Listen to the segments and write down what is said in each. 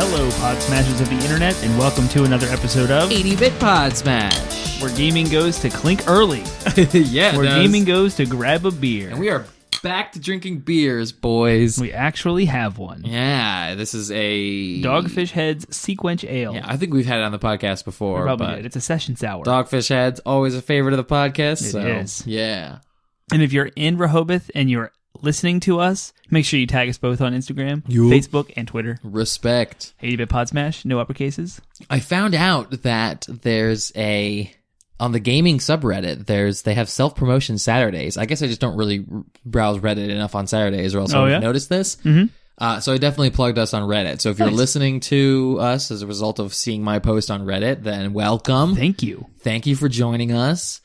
Hello, Podsmashers of the internet, and welcome to another episode of 80-bit Podsmash, where gaming goes to clink early. Yeah, where gaming goes to grab a beer. And we are back to drinking beers, boys. We actually have one. Yeah, this is a Dogfish Head's Sequench Ale. Yeah, I think we've had it on the podcast before. We probably did. It's a session sour. Dogfish Head's always a favorite of the podcast. It so, is. Yeah. And if you're in Rehoboth and you're listening to us, make sure you tag us both on Instagram, Facebook, and Twitter. Respect. 80-bit Podsmash, no uppercases. I found out that there's on the gaming subreddit, they have self-promotion Saturdays. I guess I just don't really browse Reddit enough on Saturdays, or else I would have noticed this. Mm-hmm. So I definitely plugged us on Reddit. So if you're listening to us as a result of seeing my post on Reddit, then welcome. Thank you. Thank you for joining us.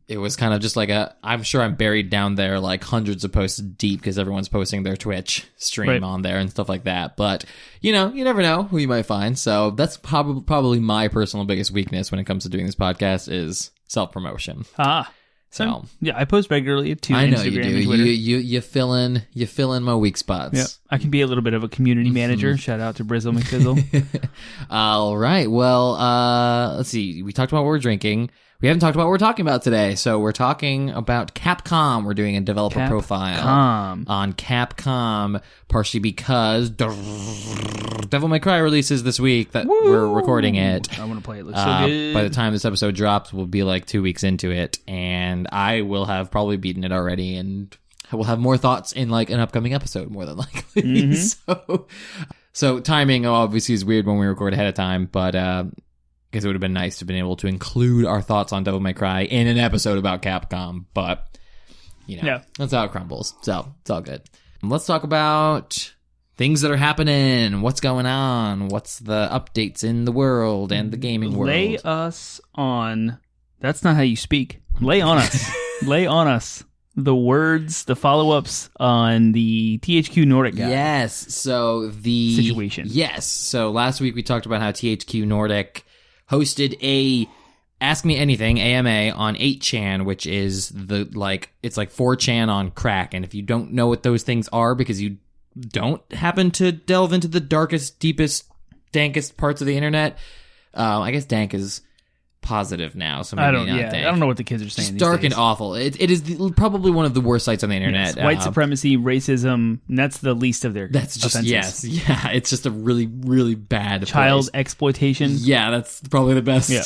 It was kind of just like I'm sure I'm buried down there like hundreds of posts deep because everyone's posting their Twitch stream on there and stuff like that. But, you never know who you might find. So that's probably my personal biggest weakness when it comes to doing this podcast is self-promotion. So yeah, I post regularly to I know Instagram you do. and Twitter. You fill in my weak spots. Yeah, I can be a little bit of a community manager. Shout out to Brizzle McFizzle. All right. Well, let's see. We talked about what we're drinking. We haven't talked about what we're talking about today. So we're talking about Capcom. We're doing a developer profile on Capcom, partially because Devil May Cry releases this week that we're recording it. I want to play it. It looks so good. By the time this episode drops, we'll be like 2 weeks into it, and I will have probably beaten it already, and we'll have more thoughts in like an upcoming episode, more than likely. Mm-hmm. So timing obviously is weird when we record ahead of time, but I guess it would have been nice to have been able to include our thoughts on Devil May Cry in an episode about Capcom, but, that's how it crumbles. So, it's all good. Let's talk about things that are happening, what's going on, what's the updates in the world and the gaming world. Lay us on... That's not how you speak. Lay on us. Lay on us the words, the follow-ups on the THQ Nordic guy. Yes, so the... situation. Yes, so last week we talked about how THQ Nordic hosted a Ask Me Anything AMA on 8chan, which is it's like 4chan on crack. And if you don't know what those things are because you don't happen to delve into the darkest, deepest, dankest parts of the internet, I guess dank is positive now, so maybe not dank. I don't know what the kids are saying. It's dark and awful. It is probably one of the worst sites on the internet. Yes. White supremacy, racism, and that's the least of their offenses. It's just a really, really bad child place. Exploitation. Yeah, that's probably the best. Yeah.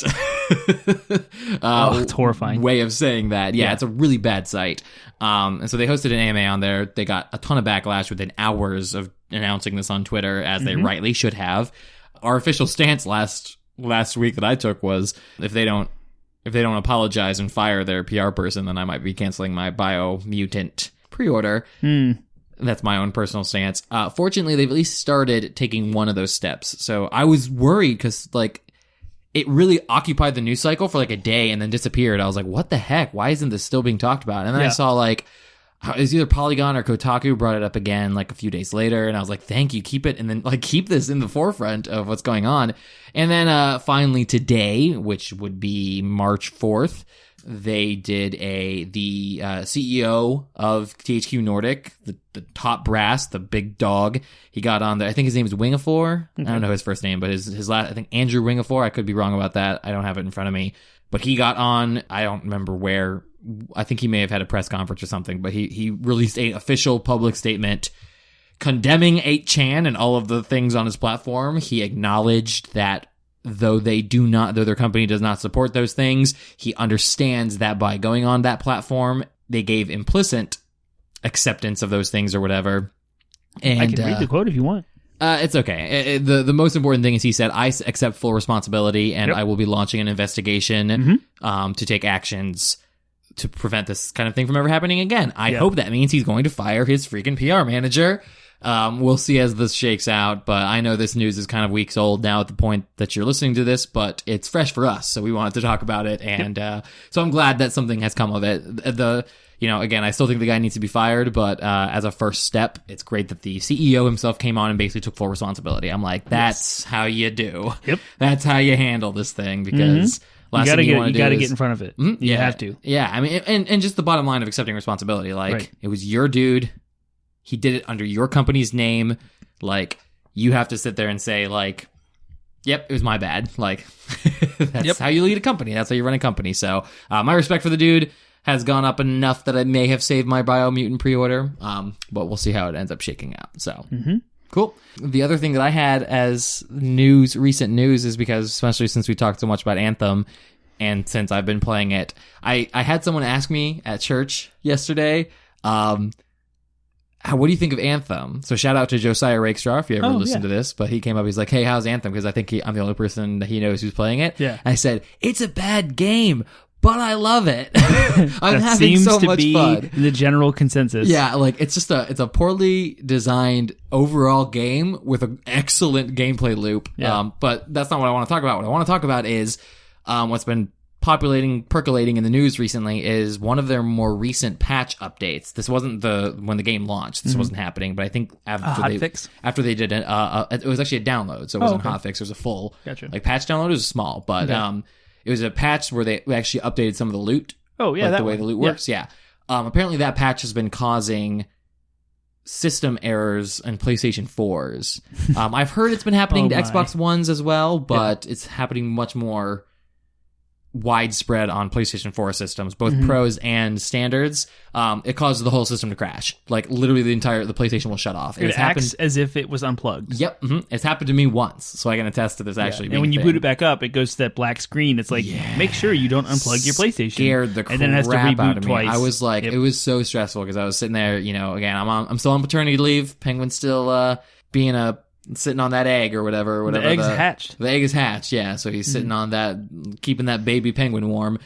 It's horrifying way of saying that. Yeah, it's a really bad site. And so they hosted an AMA on there. They got a ton of backlash within hours of announcing this on Twitter, as they rightly should have. Our official stance last week that I took was if they don't apologize and fire their PR person, then I might be canceling my Biomutant pre-order. That's my own personal stance. Fortunately, they've at least started taking one of those steps. So I was worried because it really occupied the news cycle for like a day and then disappeared. I was like, what the heck? Why isn't this still being talked about? And then I saw it was either Polygon or Kotaku brought it up again like a few days later, and I was like, thank you, keep it, and then keep this in the forefront of what's going on. And then finally today, which would be March 4th, they did the CEO of THQ Nordic, the top brass, the big dog. He got on there. I think his name is Wingafor. I don't know his first name, but his last, I think Andrew Wingafor. I could be wrong about that. I don't have it in front of me. But he got on, I don't remember where. I think he may have had a press conference or something, but he released an official public statement condemning 8chan and all of the things on his platform. He acknowledged that though their company does not support those things, he understands that by going on that platform, they gave implicit acceptance of those things or whatever. And I can read the quote if you want. It's okay. The most important thing is he said, I accept full responsibility, and I will be launching an investigation to take actions to prevent this kind of thing from ever happening again. I hope that means he's going to fire his freaking PR manager. We'll see as this shakes out, but I know this news is kind of weeks old now at the point that you're listening to this, but it's fresh for us, so we wanted to talk about it, and so I'm glad that something has come of it. Again, I still think the guy needs to be fired, but as a first step, it's great that the CEO himself came on and basically took full responsibility. I'm like, that's how you do. Yep. That's how you handle this thing, because last thing you want to do is... You got to get in front of it. You have to. Yeah, I mean, and just the bottom line of accepting responsibility. It was your dude. He did it under your company's name. you have to sit there and say, like, yep, it was my bad. Like, that's how you lead a company. That's how you run a company. So my respect for the dude has gone up enough that I may have saved my Biomutant pre-order. But we'll see how it ends up shaking out. So cool. The other thing that I had as recent news is because, especially since we talked so much about Anthem, and since I've been playing it, I had someone ask me at church yesterday, what do you think of Anthem? So shout out to Josiah Rakestraw if you ever listened to this. But he came up, he's like, hey, how's Anthem? Because I think I'm the only person that he knows who's playing it. Yeah. And I said, it's a bad game, but I love it. I'm having so much fun. The general consensus. Yeah, like it's a poorly designed overall game with an excellent gameplay loop. Yeah. But that's not what I want to talk about. What I want to talk about is what's been percolating in the news recently is one of their more recent patch updates. This wasn't when the game launched. This wasn't happening, but I think after they did it was actually a download, so it wasn't a hotfix. It was a full patch download. It was small, but it was a patch where they actually updated some of the loot. Oh yeah, the way the loot works. Yeah. Apparently that patch has been causing system errors in PlayStation 4s. I've heard it's been happening to Xbox Ones as well, but it's happening much more widespread on PlayStation 4 systems, both pros and standards. It causes the whole system to crash. Like literally the PlayStation will shut off. It acts as if it was unplugged. Yep. It's happened to me once, so I can attest to this actually. And when you boot it back up, it goes to that black screen. It's like, make sure you don't unplug your PlayStation. Scared the crap and then it has to reboot out of me. twice. I was like, it was so stressful because I was sitting there, again, I'm still on paternity leave. Penguin's still sitting on that egg or whatever. The egg's hatched. The egg is hatched, yeah. So he's sitting on that, keeping that baby penguin warm.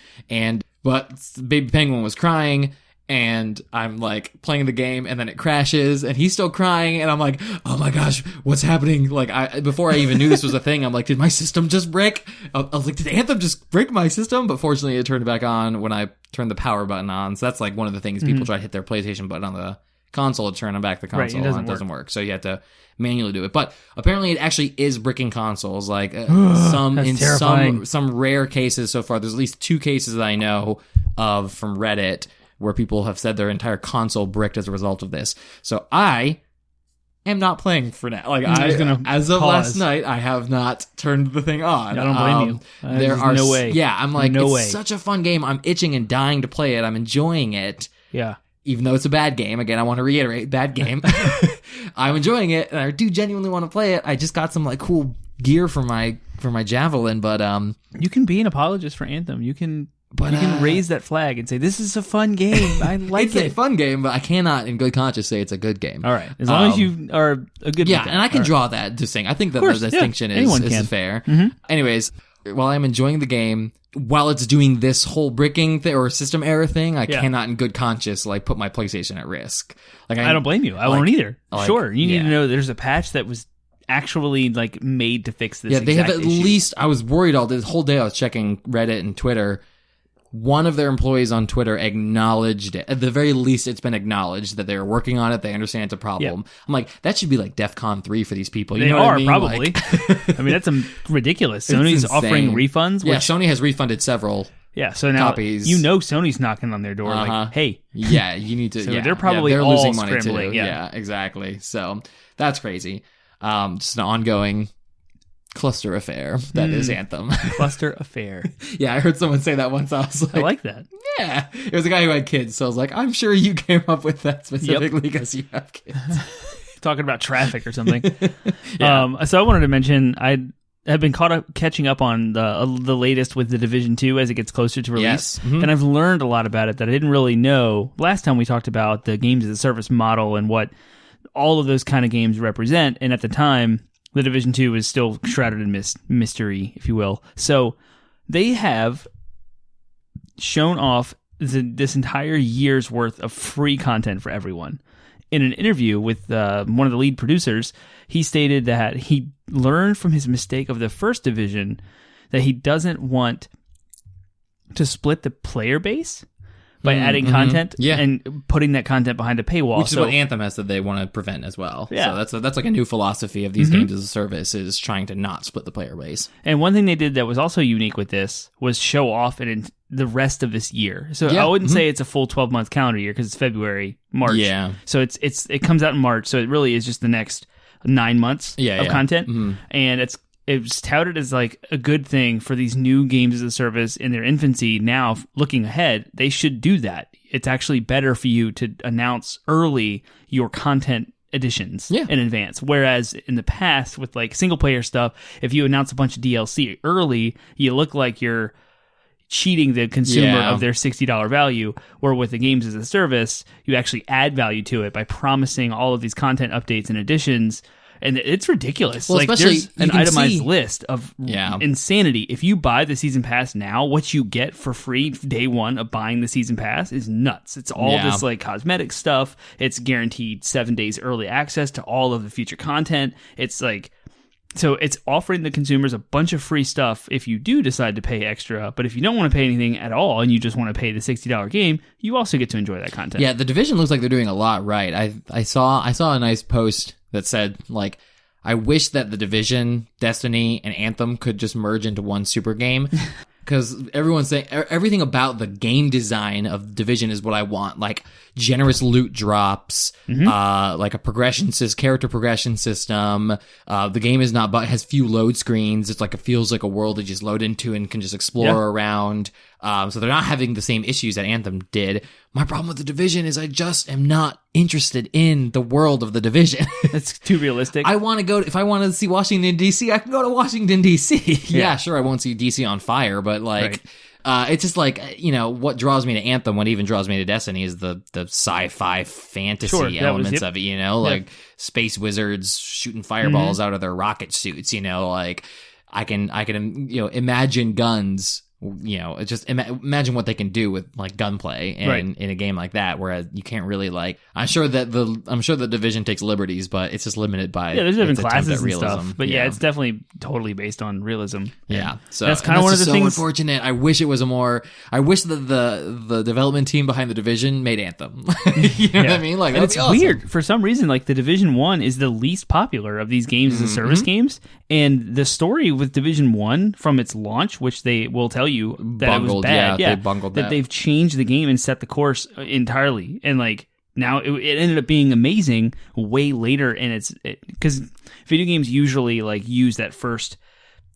But baby penguin was crying, and I'm like playing the game, and then it crashes, and he's still crying, and I'm like, oh my gosh, what's happening? Like, before I even knew this was a thing, I'm like, did my system just break? I was like, did Anthem just break my system? But fortunately, it turned back on when I turned the power button on. So that's like one of the things people try to hit their PlayStation button on the console to turn back the console, and it doesn't work. So you have to manually do it. But apparently it actually is bricking consoles. Like some rare cases so far. There's at least 2 cases that I know of from Reddit where people have said their entire console bricked as a result of this. So I am not playing for now. Like as of last night, I have not turned the thing on. I don't blame you. There are no way. Yeah, I'm like, it's such a fun game. I'm itching and dying to play it. I'm enjoying it. Yeah. Even though it's a bad game. Again, I want to reiterate, bad game. I'm enjoying it, and I do genuinely want to play it. I just got some like cool gear for my Javelin, but you can be an apologist for Anthem. You can raise that flag and say this is a fun game. I like it's a fun game, but I cannot in good conscience say it's a good game. All right, as long as you are a good and I can draw that distinction. I think that the distinction is fair. Anyways, while I'm enjoying the game, while it's doing this whole bricking or system error thing, I cannot in good conscience like put my PlayStation at risk. Like I don't blame you. I won't either. Sure, you need to know there's a patch that was actually like made to fix this. Yeah, they have at issue. least. I was worried all this whole day. I was checking Reddit and Twitter. One of their employees on Twitter acknowledged it. At the very least, it's been acknowledged that they're working on it. They understand it's a problem. Yeah. I'm like, that should be like DEFCON 3 for these people. You know what I mean? Probably. Like, I mean, that's ridiculous. Sony's offering refunds. Yeah, Sony has refunded several. Yeah, so now copies. Sony's knocking on their door like, hey. Yeah, you need to. So they're probably they're all losing money scrambling. too. Yeah, exactly. So that's crazy. Just an ongoing cluster affair that is Anthem. Cluster affair. Yeah, I heard someone say that once. I was like, I like that. Yeah, it was a guy who had kids, so I was like, I'm sure you came up with that specifically because you have kids. Talking about traffic or something. So I wanted to mention I have been catching up on the latest with the Division 2 as it gets closer to release. Yes. Mm-hmm. And I've learned a lot about it that I didn't really know. Last time we talked about the games as a service model and what all of those kind of games represent, and at the time the Division 2 is still shrouded in mystery, if you will. So they have shown off this entire year's worth of free content for everyone. In an interview with one of the lead producers, he stated that he learned from his mistake of the first Division that he doesn't want to split the player base by adding content and putting that content behind a paywall. Which is what Anthem has said they want to prevent as well. Yeah. So that's like a new philosophy of these games as a service, is trying to not split the player base. And one thing they did that was also unique with this was show off the rest of this year. So I wouldn't say it's a full 12-month calendar year because it's February, March. Yeah. So it comes out in March. So it really is just the next 9 months of content, and it's touted as like a good thing for these new games as a service in their infancy. Now, looking ahead, they should do that. It's actually better for you to announce early your content additions in advance. Whereas in the past with like single player stuff, if you announce a bunch of DLC early, you look like you're cheating the consumer of their $60 value, where with the games as a service, you actually add value to it by promising all of these content updates and additions. And it's ridiculous. Well, like there's an itemized list of insanity. If you buy the season pass now, what you get for free day one of buying the season pass is nuts. It's all this like cosmetic stuff. It's guaranteed 7 days early access to all of the future content. It's like, so it's offering the consumers a bunch of free stuff if you do decide to pay extra. But if you don't want to pay anything at all and you just want to pay the $60 game, you also get to enjoy that content. Yeah, the Division looks like they're doing a lot right. I saw a nice post that said, like, I wish that the Division, Destiny, and Anthem could just merge into one super game. Because everyone's saying everything about the game design of Division is what I want. Like, generous loot drops, like a character progression system. The game is not, but has few load screens. It's like, it feels like a world that you just load into and can just explore around. So they're not having the same issues that Anthem did. My problem with the Division is I just am not interested in the world of the Division. It's too realistic. I want to go, if I want to see Washington, D.C., I can go to Washington, D.C. Yeah, sure, I won't see D.C. on fire, but like, it's just like, you know, what draws me to Anthem, what even draws me to Destiny is the sci-fi fantasy elements of it, you know, like space wizards shooting fireballs out of their rocket suits, you know, like I can, you know, imagine guns. You know, it's just imagine what they can do with like gunplay in a game like that. Whereas you can't really like. I'm sure the Division takes liberties, but it's just limited by there's different classes and stuff. But it's definitely totally based on realism. Yeah, so that's kind of one of the things. Unfortunate. I wish it was I wish that the development team behind the Division made Anthem. You know what I mean? Like, and it's awesome. weird for some reason. Like the Division 1 is the least popular of these games as a service games, and the story with Division 1 from its launch, which they will tell you that it was bad. They bungled that. They've changed the game and set the course entirely, and like now it ended up being amazing way later. And because video games usually like use that first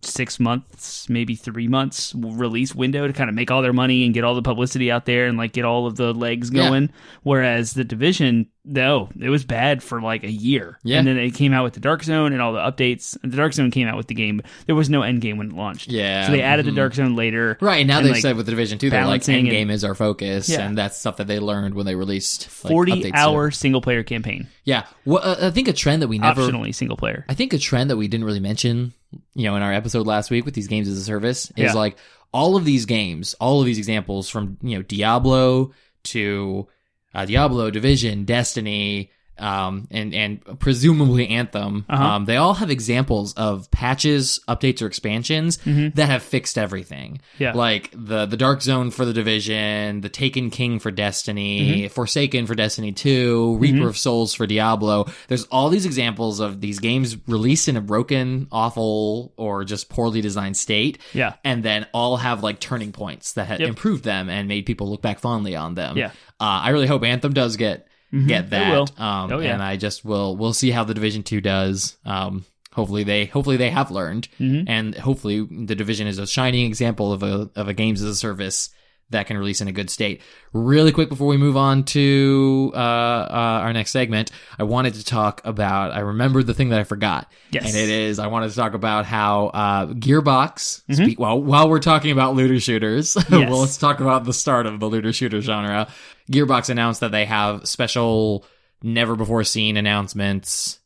6 months, maybe 3 months release window to kind of make all their money and get all the publicity out there and like get all of the legs going. Whereas the Division, no, it was bad for like a year. And then it came out with the Dark Zone and all the updates. The Dark Zone came out with the game. There was no end game when it launched. So they added the Dark Zone later. Right, and now and they've said with the Division 2, they're like, end game is our focus. And that's stuff that they learned when they released like, 40-hour single player campaign. Yeah. Well, I think a trend that we never... Optionally single player. I think a trend that we didn't really mention, you know, in our episode last week with these games as a service is like all of these games, all of these examples from, you know, Diablo to Diablo, Division, Destiny, and presumably Anthem. They all have examples of patches, updates, or expansions that have fixed everything. Like the Dark Zone for the Division, the Taken King for Destiny, Forsaken for Destiny 2, Reaper of Souls for Diablo. There's all these examples of these games released in a broken, awful, or just poorly designed state. And then all have like turning points that had improved them and made people look back fondly on them. I really hope Anthem does get that. And I just we'll see how the Division 2 does. Hopefully they have learned, and hopefully the Division is a shining example of a games as a service that can release in a good state. Really quick before we move on to our next segment, I wanted to talk about, I remembered the thing that I forgot. And it is, I wanted to talk about how Gearbox, while we're talking about looter shooters, well, let's talk about the start of the looter shooter genre. Gearbox announced that they have special, never-before-seen announcements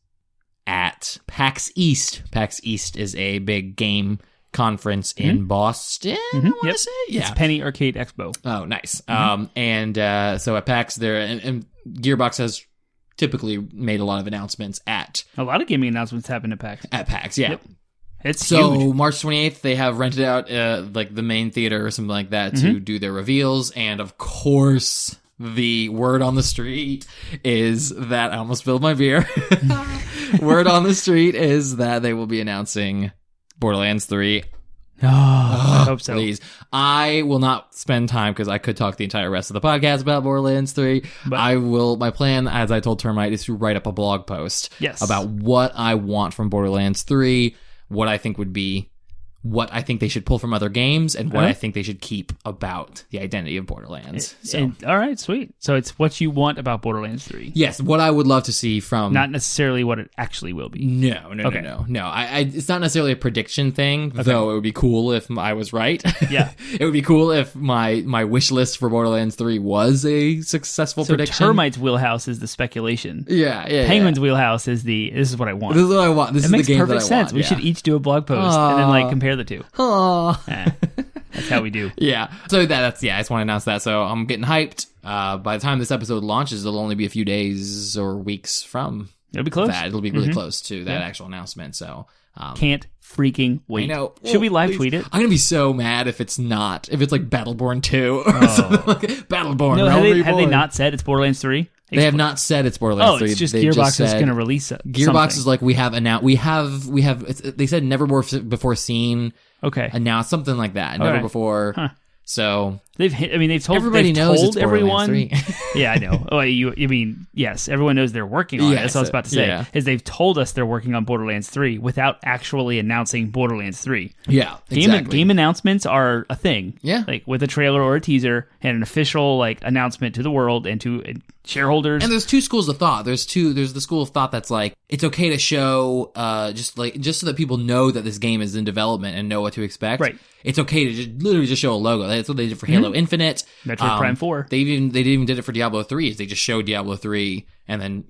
at PAX East. PAX East is a big game conference in Boston, I want to say. It's Penny Arcade Expo. Oh, nice. So at PAX there, and Gearbox has typically made a lot of announcements at... A lot of gaming announcements happen at PAX. At PAX, yeah. It's so huge. March 28th, they have rented out like the main theater or something like that to do their reveals, and of course... The word on the street is that I almost spilled my beer. Word on the street is that they will be announcing Borderlands 3 Oh, I hope so. Please. I will not spend time because I could talk the entire rest of the podcast about Borderlands 3. But I will. My plan, as I told Termite, is to write up a blog post about what I want from Borderlands 3, what I think would be, what I think they should pull from other games, and what I think they should keep about the identity of Borderlands. All right, sweet. So it's what you want about Borderlands 3. Yes, what I would love to see from... Not necessarily what it actually will be. No. It's not necessarily a prediction thing, though it would be cool if I was right. Yeah. It would be cool if my wish list for Borderlands 3 was a successful prediction. Termite's wheelhouse is the speculation. Yeah. Penguin's wheelhouse is this is what I want. This is what I want. This is the game that I want. It makes perfect sense. We should each do a blog post and then compare the two. That's how we do. Yeah. So that's I just want to announce that. So I'm getting hyped. By the time this episode launches, it'll only be a few days or weeks from it'll be close. That. It'll be really close to that actual announcement. So can't freaking wait. I know. Should we live tweet it? I'm gonna be so mad if it's not. If it's like Battleborn 2 or something like Battleborn. No, have they not said it's Borderlands 3? They have not said it's Borderlands 3. It's just Gearbox is going to release it. Gearbox is like, we have announced. We have. They said never before seen. Okay. Announced something like that. Never before. Huh. So they've told everybody knows it's everyone. 3. Yeah, I know. Oh, you mean yes? Everyone knows they're working on it. That's what I was about to say. Yeah. Is they've told us they're working on Borderlands 3 without actually announcing Borderlands 3. Yeah, exactly. Game announcements are a thing. Yeah, like with a trailer or a teaser and an official announcement to the world and to shareholders. And there's two schools of thought. There's the school of thought that's like, it's okay to show just so that people know that this game is in development and know what to expect. Right. It's okay to literally just show a logo. That's what they did for Halo Infinite. Metroid Prime 4. They even did it for Diablo 3. Is they just showed Diablo 3 and then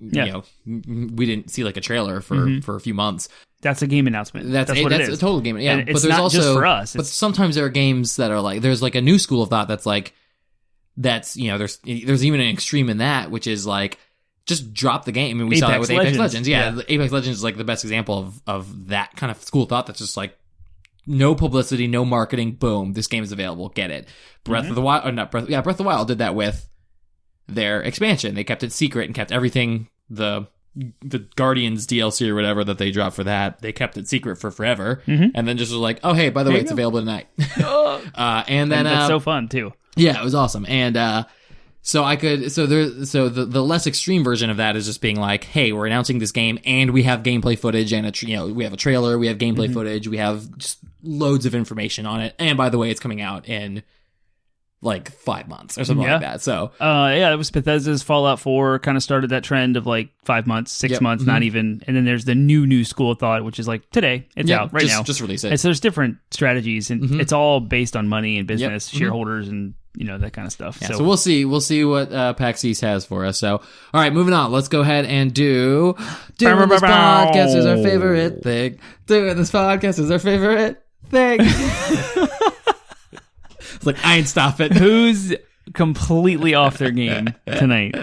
we didn't see like a trailer for a few months. That's a game announcement. That's what it is. A total game. Yeah, and but there's also just for us. But sometimes there are games that are like, there's like a new school of thought that's like, there's even an extreme in that, which is like, just drop the game. I mean, we saw that with Apex Legends. Yeah, Apex Legends is like the best example of that kind of school of thought that's just like, no publicity, no marketing, boom, this game is available, get it. Breath of the Wild of the Wild did that with their expansion. They kept it secret and kept everything, the Guardians DLC or whatever that they dropped for that, they kept it secret for forever, and then just was like, oh hey, by the way, it's available tonight. And then that's so fun too. Yeah, it was awesome. And the less extreme version of that is just being like, hey, we're announcing this game and we have gameplay footage and we have a trailer, we have gameplay footage, we have just loads of information on it. And by the way, it's coming out in like 5 months or something like that. So it was Bethesda's Fallout 4 kind of started that trend of like 5 months, 6 months, not even. And then there's the new school of thought, which is like today, it's out right now. Just release it. And so there's different strategies, and it's all based on money and business, shareholders, and that kind of stuff. Yeah, so we'll see what PAX East has for us. So, all right, moving on. Let's go ahead and doing this podcast is our favorite thing. Doing this podcast is our favorite thing. It's like, I ain't stopping. Who's completely off their game tonight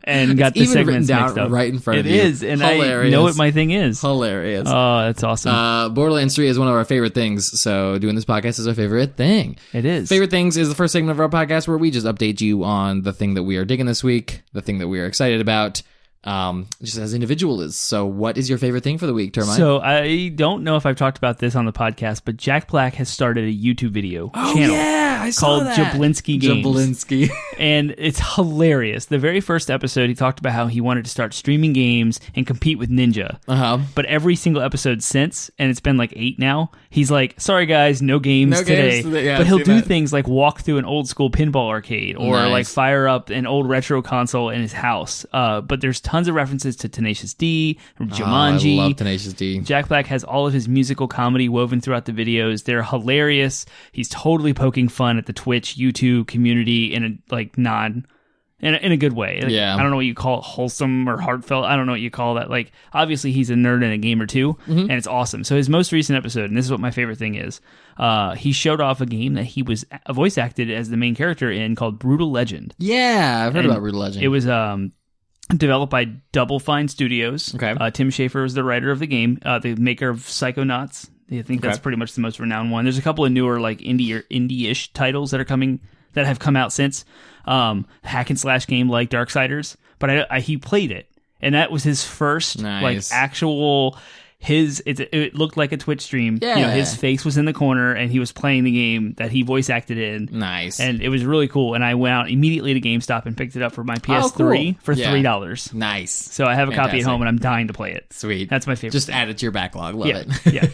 and got the segments mixed up right in front of you. It is, and hilarious. I know what my thing is. Hilarious. Oh, that's awesome. Borderlands 3 is one of our favorite things, so doing this podcast is our favorite thing. It is. Favorite Things is the first segment of our podcast where we just update you on the thing that we are digging this week, the thing that we are excited about, just as individuals. So what is your favorite thing for the week, Termite? So I don't know if I've talked about this on the podcast, but Jack Black has started a YouTube video channel. I saw called Jablinski Games. Jablinski. And it's hilarious. The very first episode, he talked about how he wanted to start streaming games and compete with Ninja. But every single episode since, and it's been like 8 now, he's like, sorry guys, no games today. But he'll do things like walk through an old school pinball arcade or like fire up an old retro console in his house. But there's tons of references to Tenacious D, Jumanji. I love Tenacious D. Jack Black has all of his musical comedy woven throughout the videos. They're hilarious. He's totally poking fun at the Twitch, YouTube community in a good way. Like, I don't know what you call it, wholesome or heartfelt. I don't know what you call that. Like, obviously he's a nerd and a gamer too, and it's awesome. So his most recent episode, and this is what my favorite thing is, he showed off a game that he was voice acted as the main character in called Brutal Legend. Yeah, I've heard about Brutal Legend. It was developed by Double Fine Studios. Okay. Tim Schafer was the writer of the game, the maker of Psychonauts. I think that's pretty much the most renowned one. There's a couple of newer like indie-ish titles that have come out since. Hack and slash game like Darksiders, but he played it, and that was his first like actual. it looked like a Twitch stream. Yeah. You know, his face was in the corner, and he was playing the game that he voice acted in. Nice. And it was really cool. And I went out immediately to GameStop and picked it up for my PS3 for $3. Nice. So I have a copy at home, and I'm dying to play it. Sweet. That's my favorite. Just add it to your backlog. Love it. Yeah.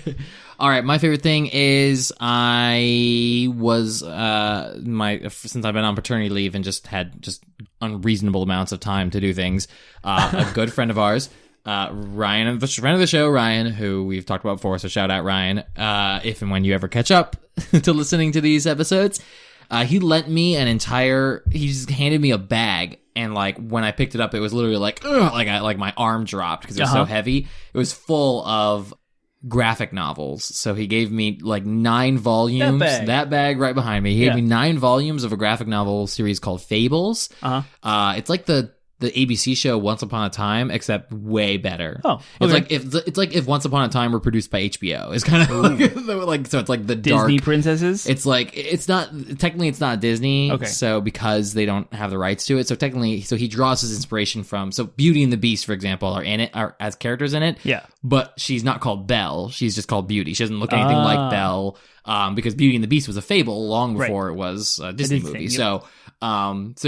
All right, my favorite thing is I was since I've been on paternity leave and just had unreasonable amounts of time to do things. A good friend of ours, Ryan, the friend of the show, Ryan, who we've talked about before, so shout out Ryan. If and when you ever catch up to listening to these episodes, he lent me he just handed me a bag. And like when I picked it up, it was literally like, ugh, like my arm dropped because it was so heavy. It was full of graphic novels. So he gave me like 9 volumes. That bag right behind me. He gave me 9 volumes of a graphic novel series called Fables. It's like the ABC show Once Upon a Time, except way better. Oh, okay. It's like if Once Upon a Time were produced by HBO. It's kind of like so it's like the dark Disney princesses. It's like it's not Disney. Okay. So because they don't have the rights to it, so he draws his inspiration from. So Beauty and the Beast, for example, are as characters in it. Yeah. But she's not called Belle. She's just called Beauty. She doesn't look anything like Belle. Because Beauty and the Beast was a fable long before it was a Disney movie. Yep. It's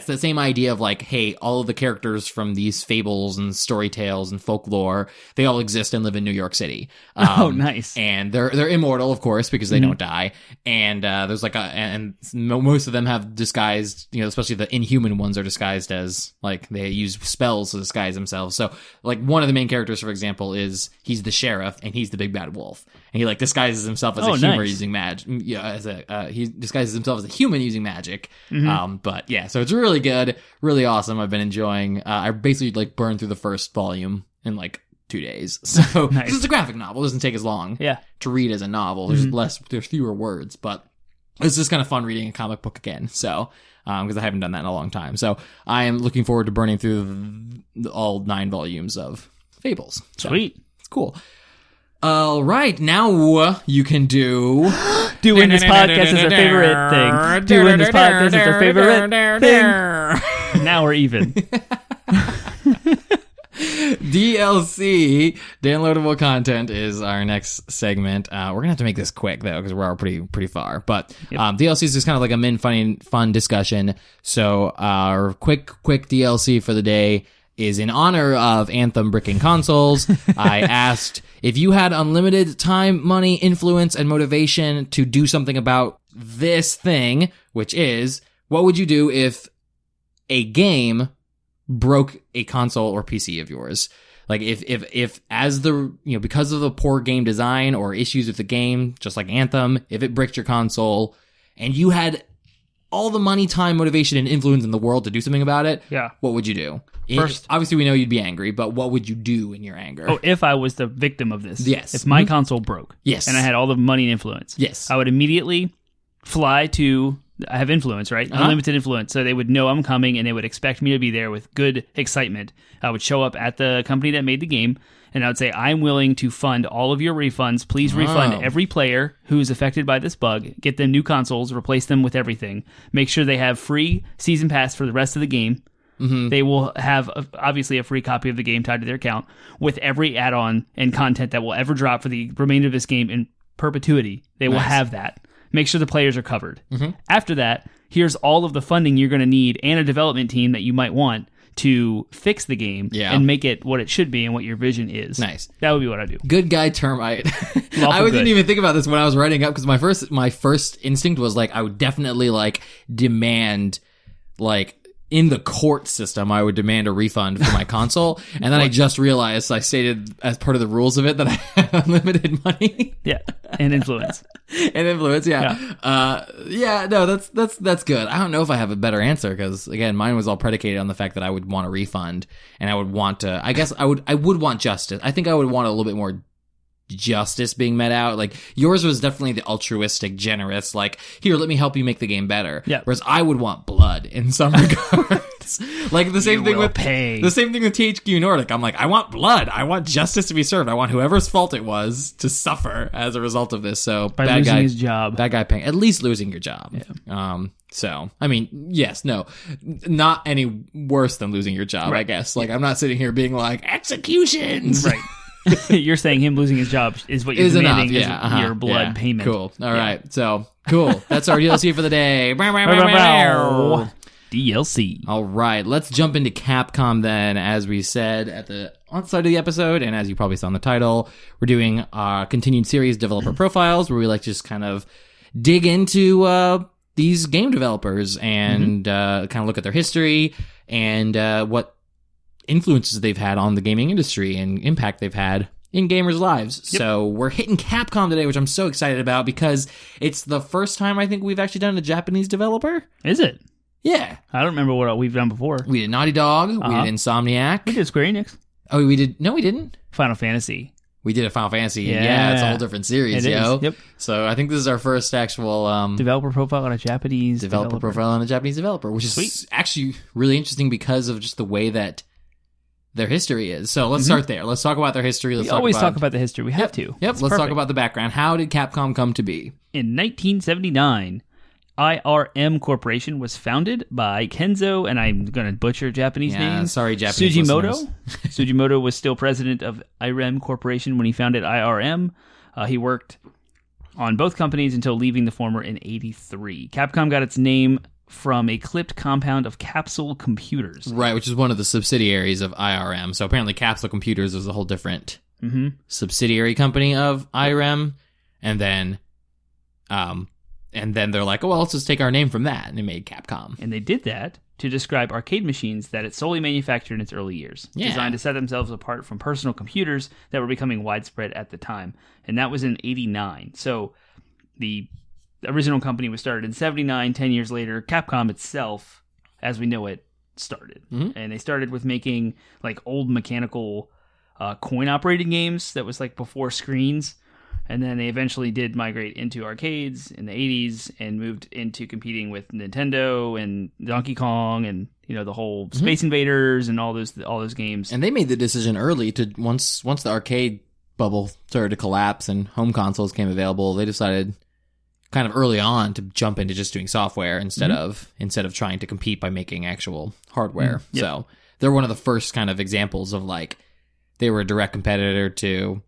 the same idea of like, hey, all of the characters from these fables and story tales and folklore, they all exist and live in New York City. Nice. And they're immortal, of course, because they don't die. And there's like and most of them have disguised, you know, especially the inhuman ones are disguised as like they use spells to disguise themselves. So like one of the main characters, for example, he's the sheriff and he's the big bad wolf, and he like disguises himself as a humor using magic. Yeah, he disguises himself as a human using magic. But yeah, so it's really good, really awesome. I've been enjoying. I basically like burned through the first volume in like 2 days. So nice. It's a graphic novel; it doesn't take as long to read as a novel. There's fewer words, but it's just kind of fun reading a comic book again. So because I haven't done that in a long time, so I am looking forward to burning through all 9 volumes of Fables. So, sweet, it's cool. All right, now you can do... Doing this podcast is our favorite thing. Doing this podcast is our favorite thing. Now we're even. DLC, downloadable content, is our next segment. We're going to have to make this quick, though, because we're all pretty far. But DLC is just kind of like a fun discussion. So our quick DLC for the day is in honor of Anthem bricking consoles. I asked if you had unlimited time, money, influence, and motivation to do something about this thing, which is, what would you do if a game broke a console or PC of yours? Like if as the, you know, because of the poor game design or issues with the game, just like Anthem, if it bricked your console and you had all the money, time, motivation, and influence in the world to do something about it, what would you do? First, obviously we know you'd be angry, but what would you do in your anger? Oh, if I was the victim of this. Yes. If my console broke. Yes. And I had all the money and influence. Yes. I would immediately fly to... I have influence, right? Unlimited influence. So they would know I'm coming and they would expect me to be there with good excitement. I would show up at the company that made the game and I would say, I'm willing to fund all of your refunds. Please refund every player who is affected by this bug. Get them new consoles, replace them with everything. Make sure they have free season pass for the rest of the game. Mm-hmm. They will have, obviously, a free copy of the game tied to their account with every add-on and content that will ever drop for the remainder of this game in perpetuity. They will have that. Make sure the players are covered. Mm-hmm. After that, here's all of the funding you're going to need and a development team that you might want to fix the game and make it what it should be and what your vision is. Nice. That would be what I do. Good guy, Termite. I didn't even think about this when I was writing up, because my first instinct was like, I would definitely like demand, like, in the court system, I would demand a refund for my console. And then I just realized, I stated as part of the rules of it that I had unlimited money. Yeah. And influence. That's good. I don't know if I have a better answer, because again, mine was all predicated on the fact that I would want a refund and I would want to, I guess I would want justice. I think I would want a little bit more justice being met out. Like, yours was definitely the altruistic, generous, like, here, let me help you make the game better. Yeah. Whereas I would want blood in some regards. Like the same thing with THQ Nordic. I'm like, I want blood. I want justice to be served. I want whoever's fault it was to suffer as a result of this. So by losing his job, bad guy paying, at least losing your job. Yeah. So, I mean, yes, no, not any worse than losing your job, I guess. Like, I'm not sitting here being like, executions. Right. You're saying him losing his job is what you're Is enough. demanding is your blood payment. Cool. All right. So, cool. That's our DLC for the day. DLC. All right. Let's jump into Capcom then. As we said at the onset of the episode, and as you probably saw in the title, we're doing a continued series, Developer Profiles, where we like to just kind of dig into these game developers and kind of look at their history and what influences they've had on the gaming industry and impact they've had in gamers' lives. Yep. So we're hitting Capcom today, which I'm so excited about because it's the first time I think we've actually done a Japanese developer. Is it? Yeah. I don't remember what we've done before. We did Naughty Dog. We did Insomniac. We did Square Enix. Oh, we did. No, we didn't. Final Fantasy. We did a Final Fantasy. Yeah, it's a whole different series, yo. Yep. So I think this is our first actual developer profile on a Japanese developer profile on a Japanese developer, which is actually really interesting because of just the way that their history is. So let's start there. Let's talk about their history. We always talk about the history. We have to. Yep. Let's talk about the background. How did Capcom come to be? In 1979, IRM Corporation was founded by Kenzo, and I'm going to butcher Japanese names. Sorry, Japanese Sugimoto. listeners. Sugimoto was still president of IRM Corporation when he founded IRM. He worked on both companies until leaving the former in 1983. Capcom got its name from a clipped compound of Capsule Computers. Right, which is one of the subsidiaries of IRM. So apparently Capsule Computers is a whole different subsidiary company of IRM. And then they're like, oh, well, let's just take our name from that. And they made Capcom. And they did that to describe arcade machines that it solely manufactured in its early years, designed to set themselves apart from personal computers that were becoming widespread at the time. And that was in 1989. So the original company was started in 1979. 10 years later, Capcom itself, as we know it, started. And they started with making like old mechanical coin-operated games that was like before screens. And then they eventually did migrate into arcades in the 80s and moved into competing with Nintendo and Donkey Kong and, you know, the whole Space Invaders and all those games. And they made the decision early to once the arcade bubble started to collapse and home consoles came available, they decided kind of early on to jump into just doing software instead of trying to compete by making actual hardware. Yep. So they're one of the first kind of examples of like they were a direct competitor to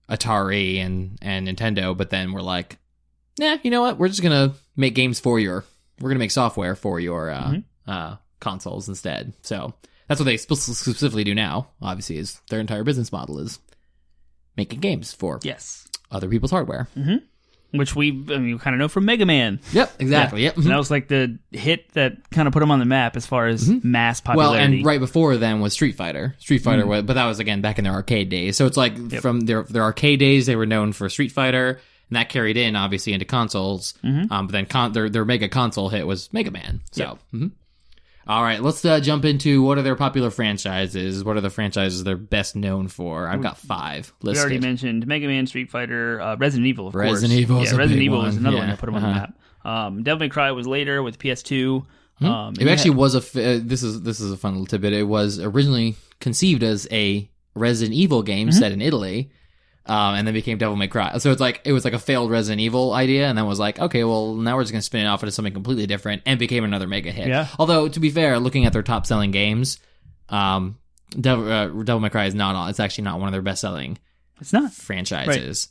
Atari and Nintendo, but then we're like, nah, you know what? We're just gonna make games we're gonna make software for your consoles instead. So that's what they specifically do now. Obviously, is their entire business model is making games for other people's hardware. Which we kind of know from Mega Man. Yep, exactly. Yeah. Yep. And that was like the hit that kind of put them on the map as far as mass popularity. Well, and right before then was Street Fighter. Street Fighter was, but that was again back in their arcade days. So it's like from their arcade days, they were known for Street Fighter, and that carried in obviously into consoles. But then their mega console hit was Mega Man. So. All right, let's jump into what are their popular franchises. What are the franchises they're best known for? I've got 5 listed. We already mentioned Mega Man, Street Fighter, Resident Evil, of course. Resident Evil was another one that put them on the map. Devil May Cry was later with PS2. It actually was this is a fun little tidbit. It was originally conceived as a Resident Evil game set in Italy. And then became Devil May Cry. So it was like a failed Resident Evil idea, and then was like, okay, well, now we're just going to spin it off into something completely different, and became another mega hit. Yeah. Although, to be fair, looking at their top-selling games, Devil May Cry it's actually not one of their best-selling franchises.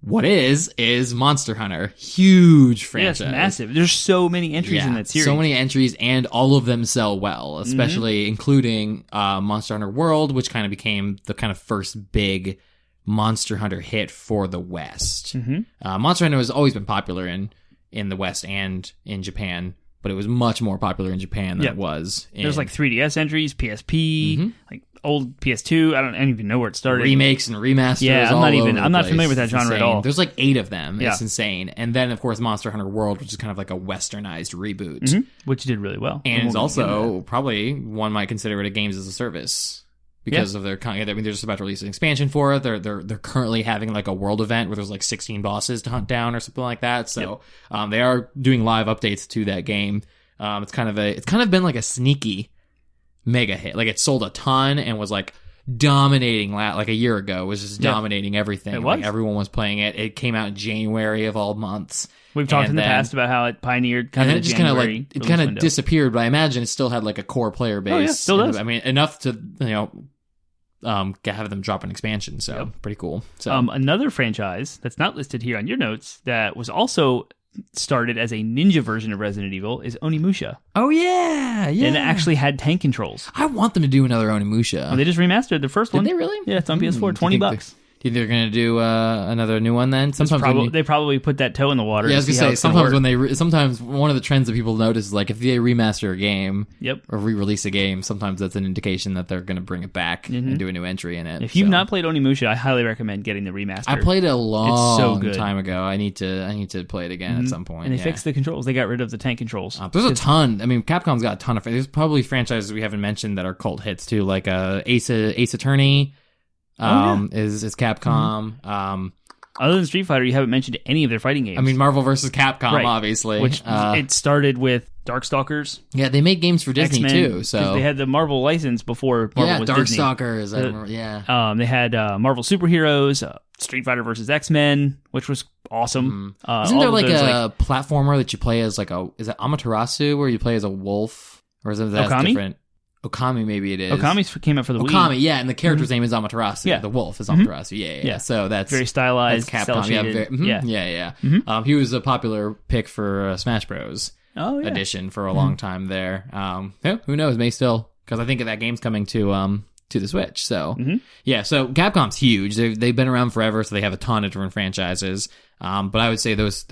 Right. What is Monster Hunter. Huge franchise. Yes, massive. There's so many entries in that series. So many entries, and all of them sell well, especially including Monster Hunter World, which kind of became the kind of first big Monster Hunter hit for the West. Monster Hunter has always been popular in the West and in Japan, but it was much more popular in Japan than it was There's like 3DS entries, PSP, like old PS2. I don't even know where it started. Remakes and remasters. Yeah, I'm not familiar with that genre at all. There's like 8 of them. It's insane. And then, of course, Monster Hunter World, which is kind of like a westernized reboot. Which did really well. And it's also probably one might consider it a games as a service. Because of their they're just about to release an expansion for it. They're currently having like a world event where there's like 16 bosses to hunt down or something like that. So they are doing live updates to that game. It's kind of been like a sneaky mega hit. Like it sold a ton and was like dominating like a year ago. It was just dominating everything. Like everyone was playing it. It came out in January of all months. We've talked in the past about how it pioneered kind of the January it kind of disappeared, but I imagine it still had like a core player base. Oh, yeah, still does. I mean, enough to, have them drop an expansion. So pretty cool. So another franchise that's not listed here on your notes that was also started as a ninja version of Resident Evil is Onimusha. Oh yeah. And it actually had tank controls. I want them to do another Onimusha. They just remastered the first one. Did they really? Yeah, it's on PS4, $20. Do you think they're going to do another new one then? Sometimes they probably put that toe in the water. Yeah, I was going to say, sometimes one of the trends that people notice is like if they remaster a game or re-release a game, sometimes that's an indication that they're going to bring it back and do a new entry in it. If you've not played Onimusha, I highly recommend getting the remaster. I played it a long time ago. I need to play it again at some point. And they fixed the controls. They got rid of the tank controls. There's a ton. I mean, Capcom's got a ton of... There's probably franchises we haven't mentioned that are cult hits too, like Ace Attorney... is Capcom. Other than Street Fighter, you haven't mentioned any of their fighting games. I mean, Marvel vs. Capcom, obviously. Which it started with Darkstalkers. Yeah, they make games for Disney, X-Men, too. So they had the Marvel license before Marvel was Disney. Darkstalkers. I remember, they had Marvel Superheroes, Street Fighter vs. X-Men, which was awesome. Isn't there like a platformer that you play as is it Amaterasu, where you play as a wolf? Or is that Okami? Different? Okami, maybe it is. Okami came out for the Wii. Okami, yeah, and the character's name is Amaterasu. Yeah. The wolf is Amaterasu. Yeah. So that's very stylized, that's Capcom. Yeah. He was a popular pick for Smash Bros. Edition for a long time there. Who knows? May still, because I think that game's coming to the Switch. So so Capcom's huge. They've been around forever, so they have a ton of different franchises. But I would say those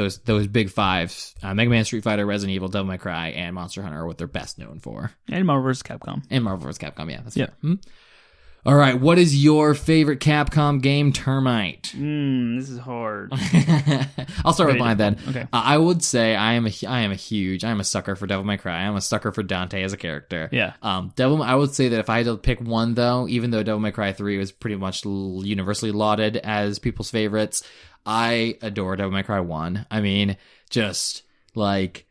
big fives, Mega Man, Street Fighter, Resident Evil, Devil May Cry, and Monster Hunter are what they're best known for. And Marvel vs. Capcom. Yeah, that's fair. All right, what is your favorite Capcom game, Termite? This is hard. I'll start with mine then. Okay. I would say I am a sucker for Devil May Cry. I'm a sucker for Dante as a character. Yeah. I would say that if I had to pick one though, even though Devil May Cry 3 was pretty much universally lauded as people's favorites, I adore Devil May Cry 1. I mean, just like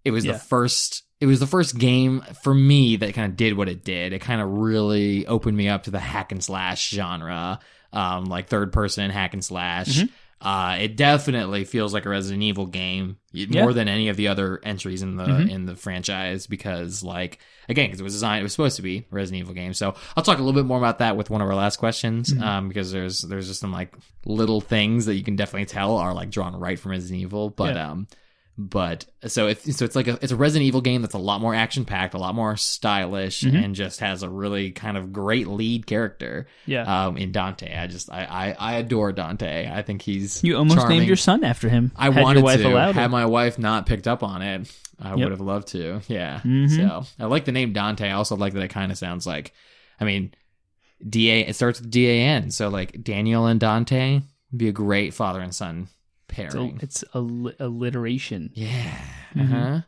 it was the first. It was the first game for me that kind of did what it did. It kind of really opened me up to the hack and slash genre, like third person hack and slash. It definitely feels like a Resident Evil game more than any of the other entries in the franchise because, like, again, because it was supposed to be a Resident Evil game. So I'll talk a little bit more about that with one of our last questions, because there's just some like little things that you can definitely tell are like drawn right from Resident Evil, but it's like it's a Resident Evil game that's a lot more action packed, a lot more stylish, and just has a really kind of great lead character. In Dante, I adore Dante. I think you almost charming. named your son after him. I wanted to. Had my wife not picked up on it, I would have loved to. Yeah. So I like the name Dante. I also like that it kind of sounds like, I mean, it starts with DAN, so like Daniel and Dante would be a great father and son pairing. It's alliteration. Yeah. I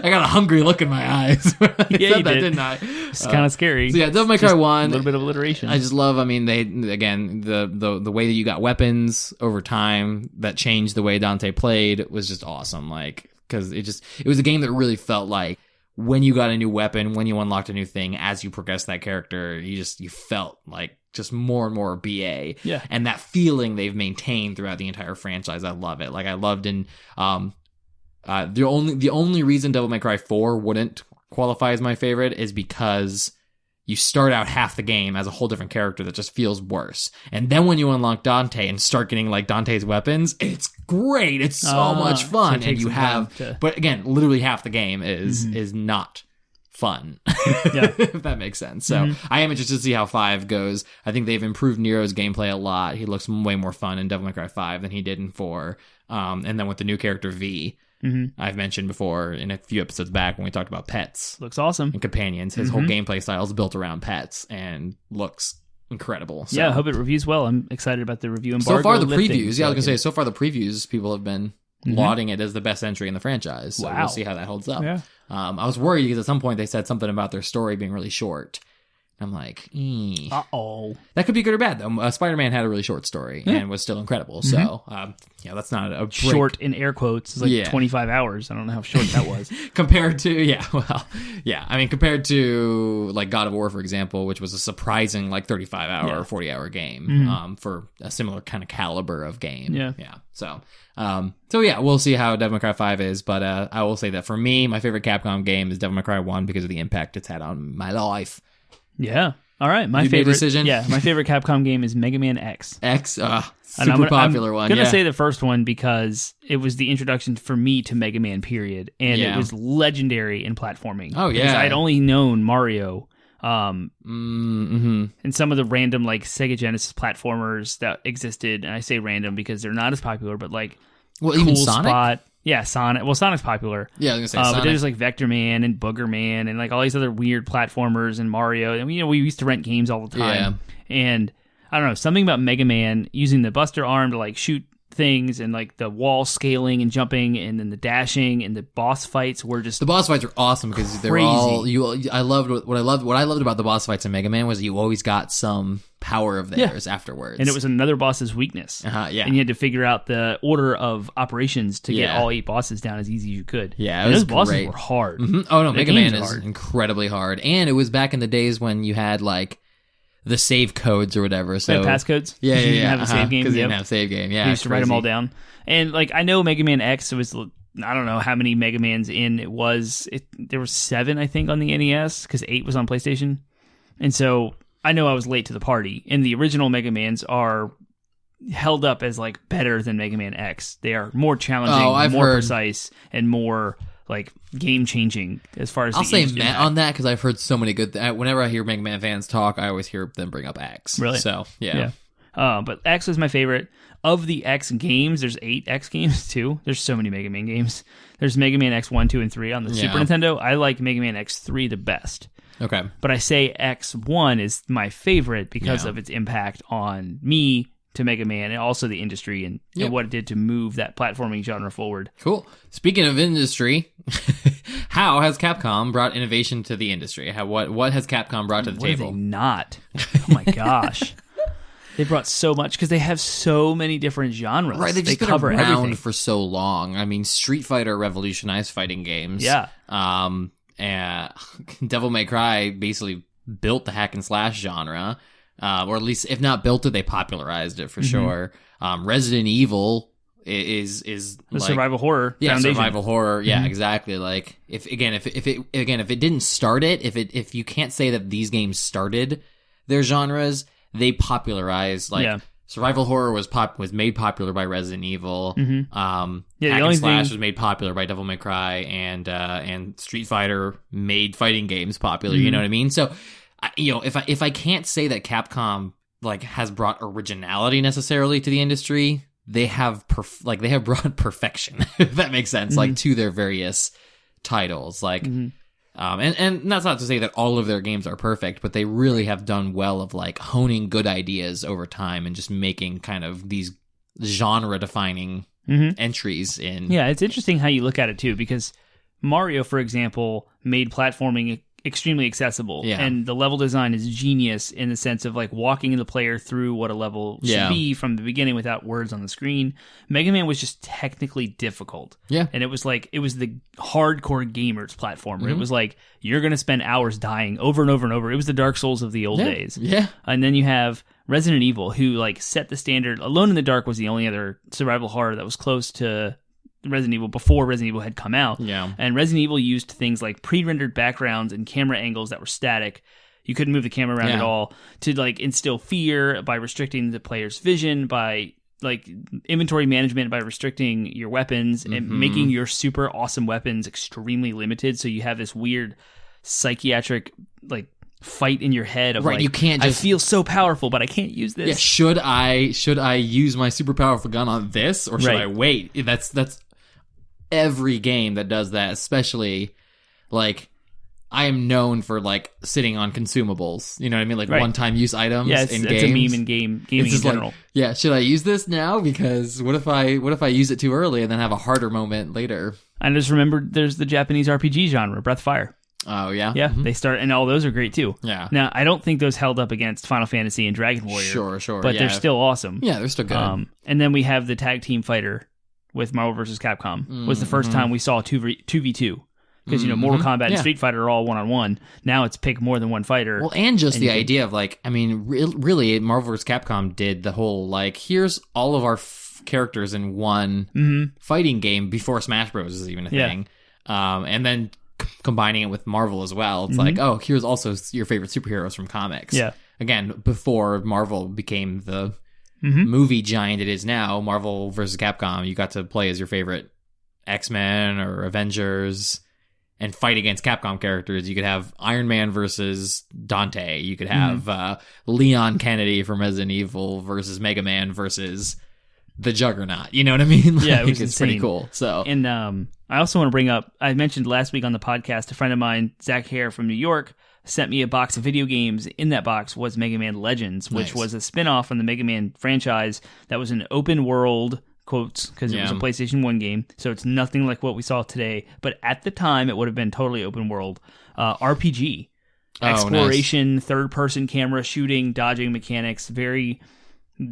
got a hungry look in my eyes when I said that, didn't I? It's kind of scary. So yeah, Devil May Cry 1. A little bit of alliteration. I just love, I mean, the way that you got weapons over time that changed the way Dante played was just awesome. Like, because it was a game that really felt like when you got a new weapon, when you unlocked a new thing, as you progressed that character, you felt like just more and more BA. Yeah. And that feeling they've maintained throughout the entire franchise. I love it. Like I loved in the only reason Devil May Cry 4 wouldn't qualify as my favorite is because you start out half the game as a whole different character that just feels worse. And then when you unlock Dante and start getting like Dante's weapons, it's great. It's so much fun. So and you have but again, literally half the game is not fun. If that makes sense. So I am interested to see how 5 goes. I think they've improved Nero's gameplay a lot. He looks way more fun in Devil May Cry 5 than he did in 4. And then with the new character V, I've mentioned before in a few episodes back when we talked about pets. Looks awesome. And companions. His whole gameplay style is built around pets and looks incredible. So. Yeah, I hope it reviews well. I'm excited about the review embargo. So far the previews, I was going to say, so far the previews, people have been lauding it as the best entry in the franchise. So we'll see how that holds up. Yeah. I was worried because at some point they said something about their story being really short. I'm like, uh-oh. That could be good or bad, though. Spider-Man had a really short story and was still incredible. So, that's not a break. Short in air quotes. It's like 25 hours. I don't know how short that was. Compared to, I mean, compared to, like, God of War, for example, which was a surprising, like, 35-hour or 40-hour game for a similar kind of caliber of game. Yeah. So, we'll see how Devil May Cry 5 is, but I will say that for me, my favorite Capcom game is Devil May Cry 1 because of the impact it's had on my life. Yeah. All right. My You made a favorite decision? Yeah, my favorite Capcom game is Mega Man X. X, And super popular one. I'm gonna Yeah. say the first one because it was the introduction for me to Mega Man, period, and Yeah. it was legendary in platforming. Oh, Because yeah. I'd only known Mario, Mm-hmm. and some of the random like Sega Genesis platformers that existed. And I say random because they're not as popular, but like Well, Cool even Sonic? Spot. Yeah, Sonic. Well, Sonic's popular. Yeah, I was going to say But Sonic. there's like Vector Man and Booger Man and like all these other weird platformers and Mario. And we used to rent games all the time. And I don't know, something about Mega Man using the Buster Arm to like shoot things and like the wall scaling and jumping and then the dashing and the boss fights were just The boss fights were awesome because they were all I loved what I loved about the boss fights in Mega Man was you always got some power of theirs afterwards. and it was another boss's weakness. Yeah. And you had to figure out the order of operations to get Yeah. all 8 bosses down as easy as you could. Yeah, it and was those bosses great. were hard. Mhm. Oh no, The Mega Man games is are hard. incredibly hard, and it was back in the days when you had like the save codes or whatever. So They had passcodes. yeah, You didn't yeah, have a save game. because you Yep. didn't have save game. Yeah, You used to write them crazy. all down. And like I know Mega Man X was I don't know how many Mega Mans in it was. There were 7 I think on the NES because 8 was on PlayStation. And so I know I was late to the party. And the original Mega Mans are held up as like better than Mega Man X. They are more challenging, I've more heard- precise, and more like game changing as far as I'll the say impact. Matt on that because I've heard so many good. Whenever I hear Mega Man fans talk, I always hear them bring up X. Really? So yeah. But X was my favorite. Of the X games, there's 8 X games too. There's so many Mega Man games. There's Mega Man X 1, 2, and 3 on the Super Nintendo. I like Mega Man X3 the best. Okay. But I say X1 is my favorite because of its impact on me to Mega Man and also the industry and what it did to move that platforming genre forward. Cool. Speaking of industry, how has Capcom brought innovation to the industry? What has Capcom brought to the What have they table? not? Oh my gosh. They brought so much because they have so many different genres. Right, they've just been cover around everything. for so long. I mean, Street Fighter revolutionized fighting games. Yeah. And Devil May Cry basically built the hack and slash genre, or at least if not built it, they popularized it for sure. Resident Evil is The like, survival horror foundation. survival horror. Yeah, exactly. Like if it didn't start it, if you can't say that these games started their genres, they popularized survival horror was made popular by Resident Evil. the Hack only and slash thing- was made popular by Devil May Cry, and Street Fighter made fighting games popular. You know what I mean? So, if I can't say that Capcom like has brought originality necessarily to the industry, they have brought perfection. If that makes sense, like to their various titles, like. And that's not to say that all of their games are perfect, but they really have done well of like honing good ideas over time and just making kind of these genre defining entries in. Yeah, it's interesting how you look at it too, because Mario, for example, made platforming extremely accessible. Yeah. And the level design is genius in the sense of like walking the player through what a level should be from the beginning without words on the screen. Mega Man was just technically difficult. Yeah. And it was the hardcore gamers platformer. It was like, you're going to spend hours dying over and over and over. It was the Dark Souls of the old days. Yeah. And then you have Resident Evil, who like set the standard. Alone in the Dark was the only other survival horror that was close to Resident Evil before Resident Evil had come out. Yeah. And Resident Evil used things like pre-rendered backgrounds and camera angles that were static. You couldn't move the camera around at all to like instill fear by restricting the player's vision, by like inventory management, by restricting your weapons and making your super awesome weapons extremely limited. So you have this weird psychiatric like fight in your head of Right, like, you can't just- I feel so powerful, but I can't use this. Yeah, should I use my super powerful gun on this, or should Right. I wait? That's every game that does that, especially like I am known for like sitting on consumables. You know what I mean? Like Right. one-time use items Yeah, in it's games. a meme in gaming in just general. like, yeah, should I use this now? Because what if I use it too early and then have a harder moment later? I just remembered there's the Japanese RPG genre, Breath of Fire. Oh yeah, Yeah, they start, and all those are great too. Yeah. Now, I don't think those held up against Final Fantasy and Dragon Warrior. Sure, But yeah. they're still awesome. Yeah, they're still good. And then we have the tag team fighter with Marvel vs. Capcom. Was the first time we saw 2v2. Because, Mortal Kombat and Street Fighter are all one-on-one. Now it's pick more than one fighter. Well, and just the idea of like, I mean, really, Marvel vs. Capcom did the whole like, here's all of our characters in one fighting game before Smash Bros. Is even a thing, and then combining it with Marvel as well. It's like, oh, here's also your favorite superheroes from comics. Yeah. Again, before Marvel became the movie giant it is now, Marvel versus Capcom, you got to play as your favorite X-Men or Avengers and fight against Capcom characters. You could have Iron Man versus Dante. You could have Leon Kennedy from Resident Evil versus Mega Man versus the Juggernaut. You know what I mean? Like, Yeah, it was it's insane. pretty cool. So, And I also want to bring up, I mentioned last week on the podcast, a friend of mine, Zach Hare from New York, sent me a box of video games. In that box was Mega Man Legends, which was a spin-off from the Mega Man franchise that was an open world, quotes, because it was a PlayStation 1 game, so it's nothing like what we saw today, but at the time it would have been totally open world RPG. Exploration, third-person camera, shooting, dodging mechanics, very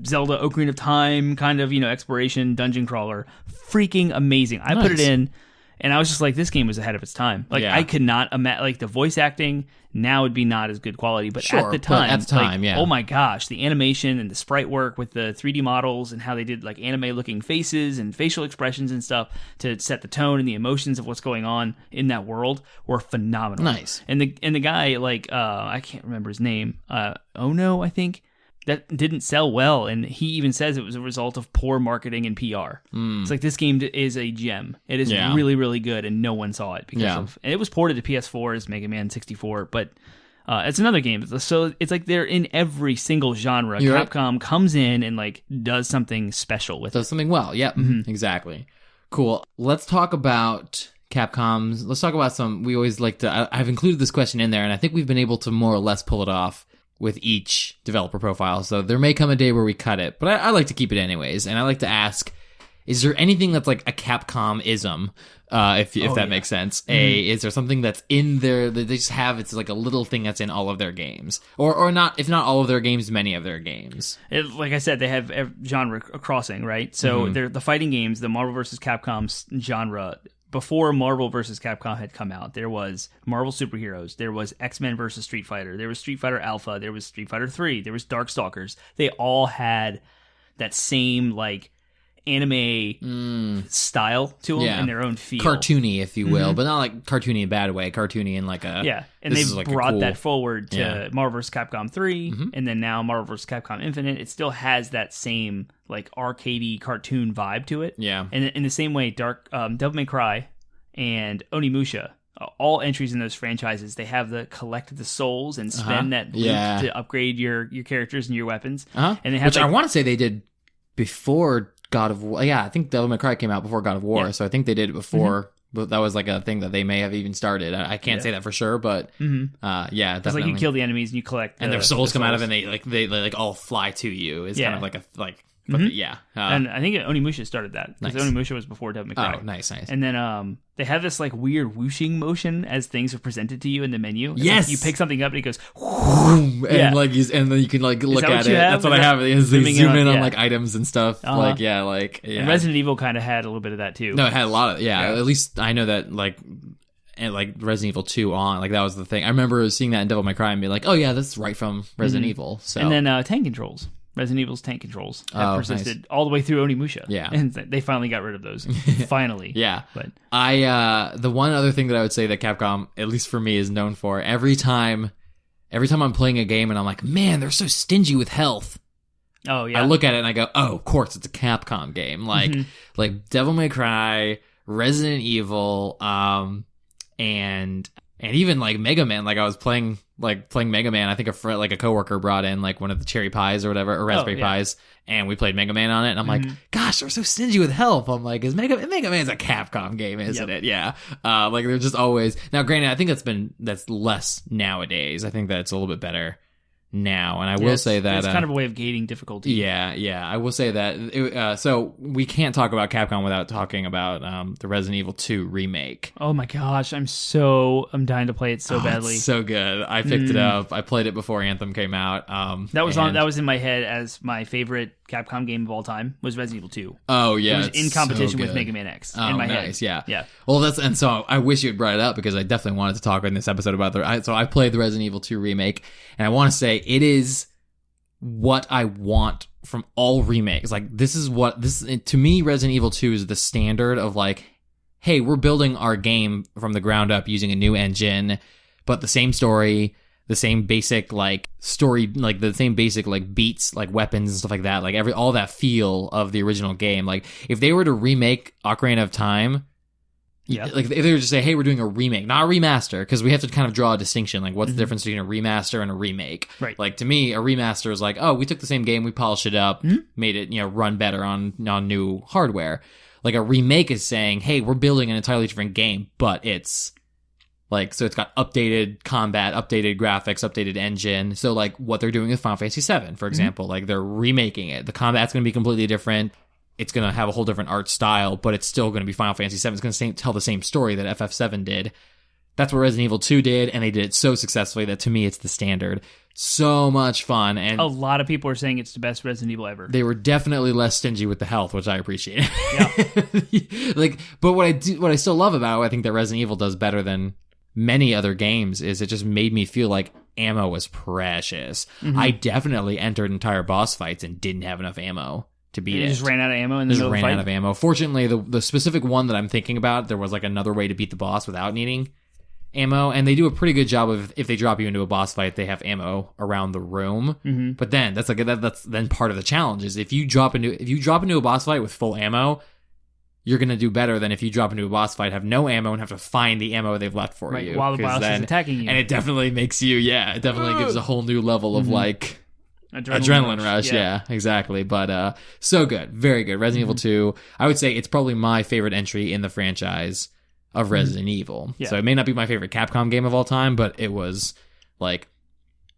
Zelda Ocarina of Time kind of, exploration, dungeon crawler. Freaking amazing. I put it in, and I was just like, this game was ahead of its time. Like, I could not imagine, like, the voice acting now would be not as good quality, but at the time, oh my gosh, the animation and the sprite work with the 3D models and how they did, like, anime-looking faces and facial expressions and stuff to set the tone and the emotions of what's going on in that world were phenomenal. Nice. And the guy, like, I can't remember his name, Ono, I think, that didn't sell well, and he even says it was a result of poor marketing and PR. It's like, this game is a gem. It is really, really good, and no one saw it because of. And it was ported to PS4 as Mega Man 64, but it's another game. So it's like they're in every single genre. Capcom comes in and like does something special with it. Does something well. Yep, exactly. Cool. Let's talk about Capcom's. Let's talk about some. We always like to. I've included this question in there, and I think we've been able to more or less pull it off with each developer profile. So there may come a day where we cut it, but I like to keep it anyways. And I like to ask, is there anything that's like a Capcom-ism, if that makes sense? Is there something that's in there that they just have, it's like a little thing that's in all of their games? Or not, if not all of their games, many of their games. Like I said, they have genre crossing, right? So they're the fighting games, the Marvel vs. Capcom genre. Before Marvel vs. Capcom had come out, there was Marvel Superheroes, there was X-Men vs. Street Fighter, there was Street Fighter Alpha, there was Street Fighter 3, there was Darkstalkers. They all had that same, like, anime style to them in their own feel. Cartoony, if you will, but not like cartoony in a bad way, cartoony in like a... Yeah, and they've like brought that forward to Marvel vs. Capcom 3, and then now Marvel vs. Capcom Infinite. It still has that same, like, arcadey cartoon vibe to it. Yeah. And in the same way, Devil May Cry and Onimusha, all entries in those franchises, they have the collect the souls and spend that loot to upgrade your characters and your weapons. And they have, which, like, I want to say they did before God of War. Yeah, I think Devil May Cry came out before God of War, so I think they did it before. But that was like a thing that they may have even started. I can't say that for sure, but yeah, it's like you kill the enemies and you collect, and their souls come out of it, and they like all fly to you. It's kind of like a like. But and I think Onimusha started that because Onimusha was before Devil May Cry. Oh, nice. And then they have this like weird whooshing motion as things are presented to you in the menu. Yes, like, you pick something up and it goes, and like and then you can like look at it. That's what I have. Is they zoom in on like items and stuff. Like And Resident Evil kind of had a little bit of that too. No, it had a lot of At least I know that like. And like Resident Evil 2 on, like that was the thing. I remember seeing that in Devil May Cry and being like, oh yeah, that's right from Resident Evil. So and then tank controls. Resident Evil's tank controls have persisted all the way through Onimusha. Yeah. And they finally got rid of those. Finally. Yeah. But the one other thing that I would say that Capcom, at least for me, is known for, every time I'm playing a game and I'm like, man, they're so stingy with health. Oh yeah. I look at it and I go, oh, of course it's a Capcom game. Like like Devil May Cry, Resident Evil, and even like Mega Man. Like I was playing Mega Man. I think a coworker brought in like one of the cherry pies or whatever, or raspberry pies, and we played Mega Man on it. And I'm like, gosh, they're so stingy with health. I'm like, is Mega Man's a Capcom game, isn't it? Yeah. Like they're just always. Now, granted, I think that's less nowadays. I think that it's a little bit better now, and I will say that it's kind of a way of gating difficulty. Yeah. I will say that. So we can't talk about Capcom without talking about the Resident Evil 2 remake. Oh my gosh, I'm dying to play it so badly. It's so good. I picked it up. I played it before Anthem came out. That was in my head as my favorite Capcom game of all time was Resident Evil 2. Oh yeah, it was in competition with Mega Man X in my head. Yeah. Well, so I wish you had brought it up because I definitely wanted to talk in this episode about so I played the Resident Evil 2 remake, and I want to say it is what I want from all remakes. Like this to me, Resident Evil 2 is the standard of like, hey, we're building our game from the ground up using a new engine, but the same story, the same basic like story, like the same basic like beats, like weapons and stuff like that, like all that feel of the original game. Like if they were to remake Ocarina of Time, like if they were to say, hey, we're doing a remake, not a remaster, because we have to kind of draw a distinction. Like, what's the difference between a remaster and a remake? Right. Like, to me, a remaster is like, oh, we took the same game, we polished it up, made it, run better on new hardware. Like, a remake is saying, hey, we're building an entirely different game, but it's like, so it's got updated combat, updated graphics, updated engine. So, like, what they're doing with Final Fantasy VII, for example, like, they're remaking it. The combat's going to be completely different. It's going to have a whole different art style, but it's still going to be Final Fantasy VII. It's going to tell the same story that FF7 did. That's what Resident Evil 2 did, and they did it so successfully that, to me, it's the standard. So much fun. And a lot of people are saying it's the best Resident Evil ever. They were definitely less stingy with the health, which I appreciate. Yeah. But what I still love about it, I think that Resident Evil does better than many other games, is it just made me feel like ammo was precious. I definitely entered entire boss fights and didn't have enough ammo to beat it. Just ran out of ammo in the middle of the fight? Ran out of ammo. Fortunately, the specific one that I'm thinking about, there was like another way to beat the boss without needing ammo, and they do a pretty good job of, if they drop you into a boss fight, they have ammo around the room. But then that's then part of the challenge is if you drop into a boss fight with full ammo, you're gonna do better than if you drop into a boss fight, have no ammo, and have to find the ammo they've left for you while the boss is attacking you. And it definitely makes you, it definitely gives a whole new level of like adrenaline rush. Yeah, exactly. But so good, very good. Resident Evil 2, I would say it's probably my favorite entry in the franchise of Resident Evil. So it may not be my favorite Capcom game of all time, but it was like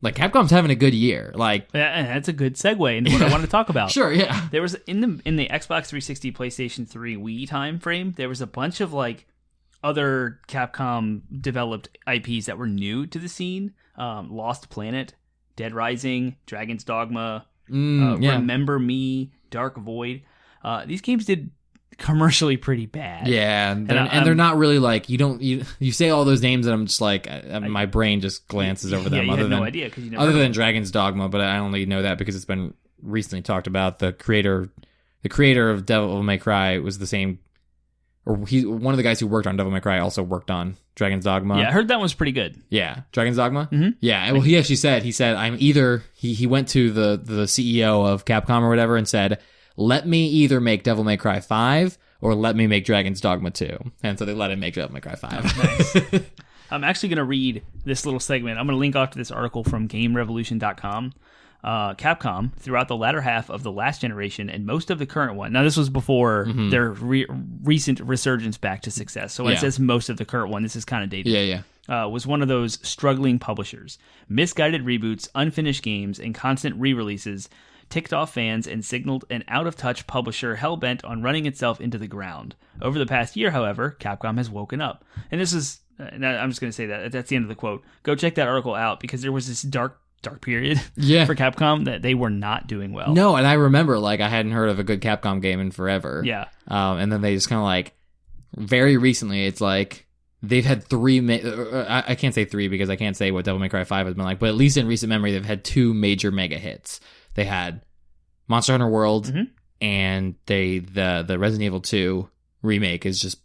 Capcom's having a good year. Like, and that's a good segue into what I want to talk about. Sure, yeah. There was in the Xbox 360, PlayStation 3, Wii time frame, there was a bunch of like other Capcom developed IPs that were new to the scene. Lost Planet, Dead Rising, Dragon's Dogma, Remember Me, Dark Void. These games did commercially pretty bad. Yeah, and they're not really like, you say all those names and I'm just like, my brain just glances over them. You had no idea because you never other than Dragon's Dogma, but I only know that because it's been recently talked about. The creator of Devil May Cry was the same, or one of the guys who worked on Devil May Cry also worked on Dragon's Dogma. Yeah, I heard that one's pretty good. Yeah, Dragon's Dogma? Yeah, well, he actually said, I'm either, he went to the CEO of Capcom or whatever and said, let me either make Devil May Cry 5 or let me make Dragon's Dogma 2. And so they let him make Devil May Cry 5. Nice. I'm actually going to read this little segment. I'm going to link off to this article from GameRevolution.com. Capcom, throughout the latter half of the last generation and most of the current one. Now, this was before their recent resurgence back to success. So when it says most of the current one, this is kind of dated. Was one of those struggling publishers. Misguided reboots, unfinished games, and constant re-releases ticked off fans and signaled an out-of-touch publisher hell-bent on running itself into the ground. Over the past year, however, Capcom has woken up. And this is, I'm just going to say that's the end of the quote. Go check that article out because there was this dark period for Capcom that they were not doing well. No, and I remember, like, I hadn't heard of a good Capcom game in forever. Yeah. And then they just kind of, like, very recently, it's like, they've had I can't say three because I can't say what Devil May Cry 5 has been like, but at least in recent memory, they've had two major mega hits. They had Monster Hunter World, and the Resident Evil 2 remake is just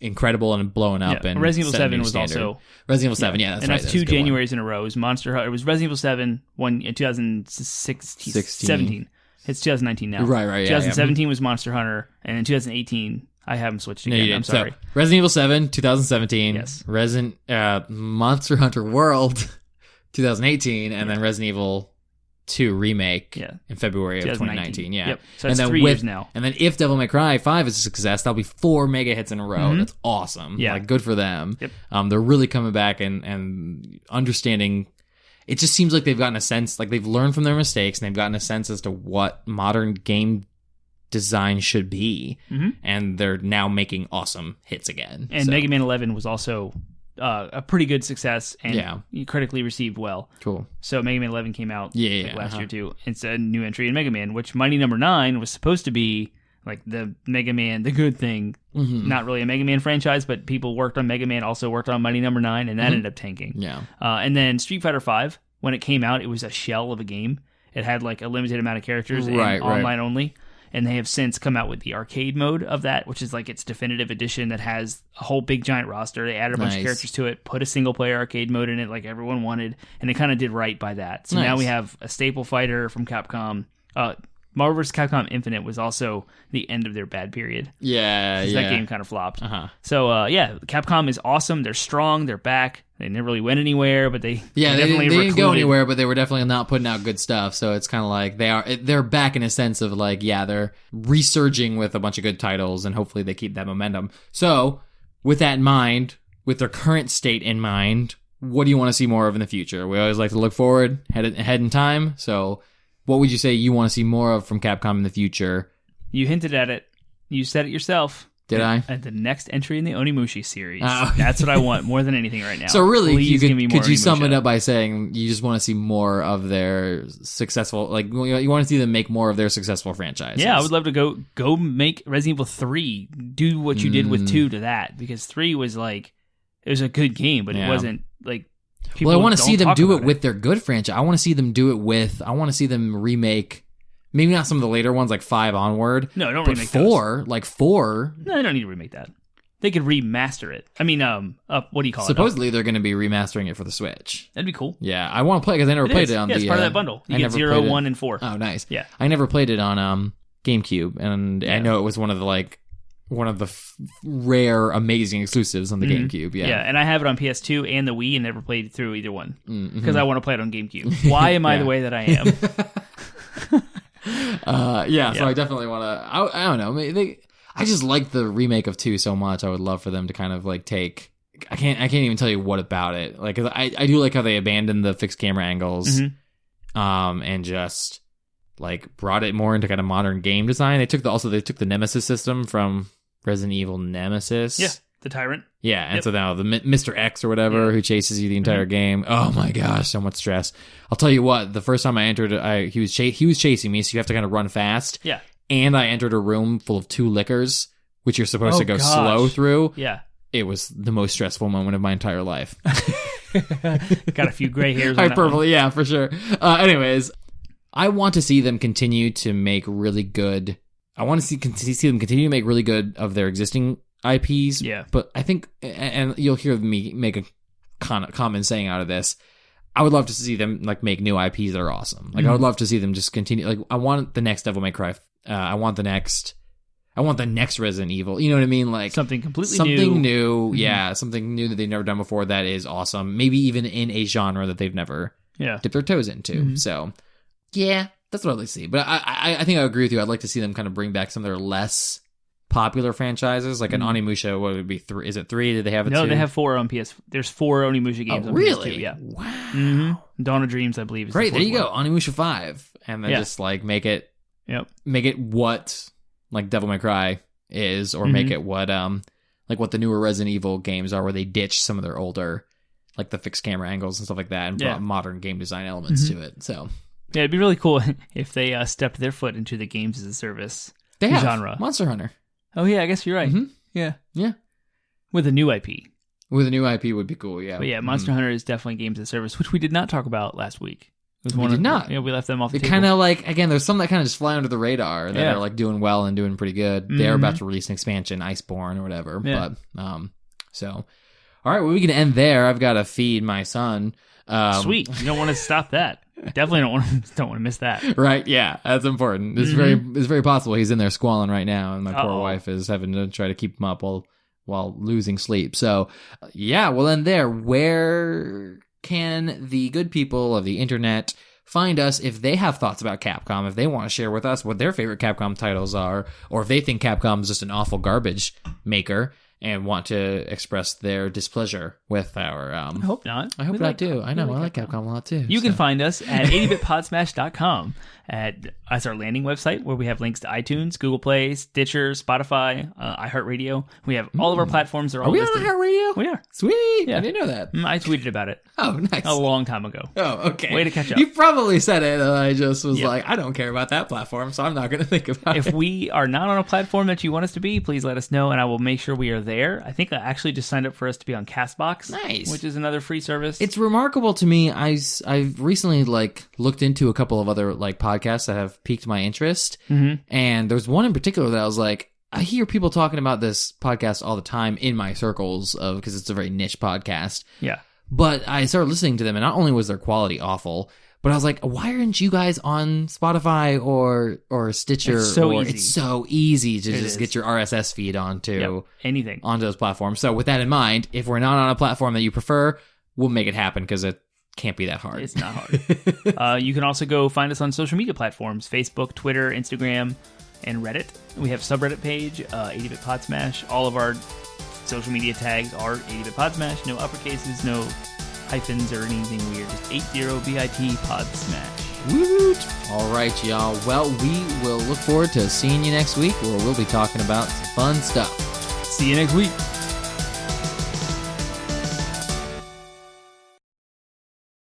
incredible and blowing up. And Resident Evil 7 was standard. Also Resident Evil 7, that's and right. that's two Januaries in a row. It was Monster Hunter. It was Resident Evil 7 one in 2017. It's 2019 now. Right. 2017 was Monster Hunter, and in 2018 I haven't switched again. I'm sorry. So, Resident Evil 7 2017. Yes. Monster Hunter World 2018, and then Resident Evil 2 remake in February of 2019. Yeah. Yep. So that's 3 years now. And then if Devil May Cry 5 is a success, that'll be 4 mega hits in a row. That's awesome. Yeah. Like, good for them. Yep. They're really coming back and understanding. It just seems like they've gotten a sense, like they've learned from their mistakes and they've gotten a sense as to what modern game design should be. And they're now making awesome hits again. And Mega Man 11 was also a pretty good success and critically received well. Cool. So Mega Man 11 came out last year too. It's a new entry in Mega Man, which Mighty Number 9 was supposed to be like the Mega Man, the good thing. Not really a Mega Man franchise, but people worked on Mega Man, also worked on Mighty Number 9, and that ended up tanking. Yeah. And then Street Fighter 5, when it came out, it was a shell of a game. It had like a limited amount of characters and online only. and they have since come out with the arcade mode of that, which is like its definitive edition that has a whole big giant roster. They added a bunch of characters to it, put a single player arcade mode in it like everyone wanted, and they kind of did right by that. So now we have a staple fighter from Capcom. Marvel vs. Capcom Infinite was also the end of their bad period. Yeah. That game kind of flopped. So, Capcom is awesome. They're strong. They're back. They never really went anywhere, but they didn't go anywhere, but they were definitely not putting out good stuff. So it's kind of like they're back in a sense of like, they're resurging with a bunch of good titles, and hopefully they keep that momentum. So with that in mind, with their current state in mind, what do you want to see more of in the future? We always like to look forward, head in time. So what would you say you want to see more of from Capcom in the future? You hinted at it. You said it yourself. Did I? At the next entry in the Onimushi series. Oh. That's what I want more than anything right now. So really, could you sum it up up by saying you just want to see more of their successful, like you want to see them make more of their successful franchises? Yeah, I would love to go make Resident Evil 3, do what you did with 2 to that, because 3 was like, it was a good game, but it wasn't like, I want to see them do it with their good franchise. I want to see them do it with, I want to see them remake, maybe not some of the later ones, like 5 onward. No, don't but remake 4, those. Like 4. No, they don't need to remake that. They could remaster it. I mean, what do you call Supposedly they're going to be remastering it for the Switch. That'd be cool. Yeah, I want to play because I never played it on the... Yeah, it's part of that bundle. You get 0, 1, and 4. Oh, nice. Yeah. I never played it on GameCube, and I know it was one of the rare, amazing exclusives on the GameCube. Yeah, and I have it on PS2 and the Wii, and never played through either one because I want to play it on GameCube. Why am I the way that I am? So I definitely want to. I don't know. I just like the remake of 2 so much. I would love for them to kind of like take. I can't even tell you what about it. Like, 'cause I do like how they abandoned the fixed camera angles, and just like brought it more into kind of modern game design. They took the Nemesis system from Resident Evil Nemesis. Yeah, the Tyrant. Yeah, and so now the Mr. X or whatever who chases you the entire game. Oh my gosh, so much stress. I'll tell you what, the first time I entered, he was chasing me, so you have to kind of run fast. Yeah. And I entered a room full of 2 lickers, which you're supposed to go slow through. Yeah. It was the most stressful moment of my entire life. Got a few gray hairs on Hyperbole, yeah, for sure. Anyways, I want to see them continue to make really good... I want to see them continue to make really good of their existing IPs. Yeah. But I think, and you'll hear me make a common saying out of this, I would love to see them like make new IPs that are awesome. Like I would love to see them just continue. Like I want the next Devil May Cry. I want the next Resident Evil. You know what I mean? Like something completely new. Mm-hmm. Yeah, something new that they've never done before that is awesome. Maybe even in a genre that they've never dipped their toes into. Mm-hmm. So yeah. That's what I'd like to see. But I think I agree with you. I'd like to see them kind of bring back some of their less popular franchises, like an Onimusha. What would it be? 3? Is it 3? Did they have it? No, they have 4 on PS. There's 4 Onimusha games on really? PS2. Yeah. Wow. Mm-hmm. Dawn of Dreams, I believe. Is great. The there you go. Onimusha 5, and then just like make it what like Devil May Cry is, or make it what like what the newer Resident Evil games are, where they ditch some of their older like the fixed camera angles and stuff like that, and brought modern game design elements to it. So. Yeah, it'd be really cool if they stepped their foot into the games as a service genre. Monster Hunter. Oh yeah, I guess you're right. Mm-hmm. Yeah. With a new IP. With a new IP would be cool, yeah. But yeah, Monster Hunter is definitely games as a service, which we did not talk about last week. We did not. Yeah, we left them off the table. Kind of like, again, there's some that kind of just fly under the radar that are like doing well and doing pretty good. They're about to release an expansion, Iceborne or whatever. Yeah. But, so, all right, well, we can end there. I've got to feed my son. Sweet. You don't want to stop that. Definitely don't want to miss that. Right? Yeah, that's important. It's very possible he's in there squalling right now, and my poor wife is having to try to keep him up while losing sleep. So, yeah, we'll end there. Where can the good people of the internet find us if they have thoughts about Capcom? If they want to share with us what their favorite Capcom titles are, or if they think Capcom is just an awful garbage maker and want to express their displeasure with our... I hope not. I hope not, too. I know. I like Capcom a lot, too. You can find us at 80bitpodsmash.com. That's our landing website, where we have links to iTunes, Google Play, Stitcher, Spotify, iHeartRadio. We have all of our platforms. Are all listed. We on iHeartRadio? We are. Sweet. Yeah. I didn't know that. I tweeted about it. Oh, nice. A long time ago. Oh, okay. Way to catch up. You probably said it, and I just was like, I don't care about that platform, so I'm not going to think about it. If we are not on a platform that you want us to be, please let us know, and I will make sure we are there. there. I think I actually just signed up for us to be on Castbox. Nice. Which is another free service. It's remarkable to me. I've recently looked into a couple of other podcasts that have piqued my interest, and there's one in particular that I was like, I hear people talking about this podcast all the time in my circles because it's a very niche podcast. Yeah. But I started listening to them, and not only was their quality awful, but I was like, why aren't you guys on Spotify or Stitcher? It's so easy. It's so easy to just get your RSS feed onto those platforms. So with that in mind, if we're not on a platform that you prefer, we'll make it happen because it can't be that hard. It's not hard. You can also go find us on social media platforms, Facebook, Twitter, Instagram, and Reddit. We have a subreddit page, 80-bit Podsmash. All of our social media tags are 80-bit Podsmash. No uppercases, no hyphens or anything weird. Just 80-bit Podsmash. Woot! All right, y'all. Well, we will look forward to seeing you next week, where we'll be talking about some fun stuff. See you next week.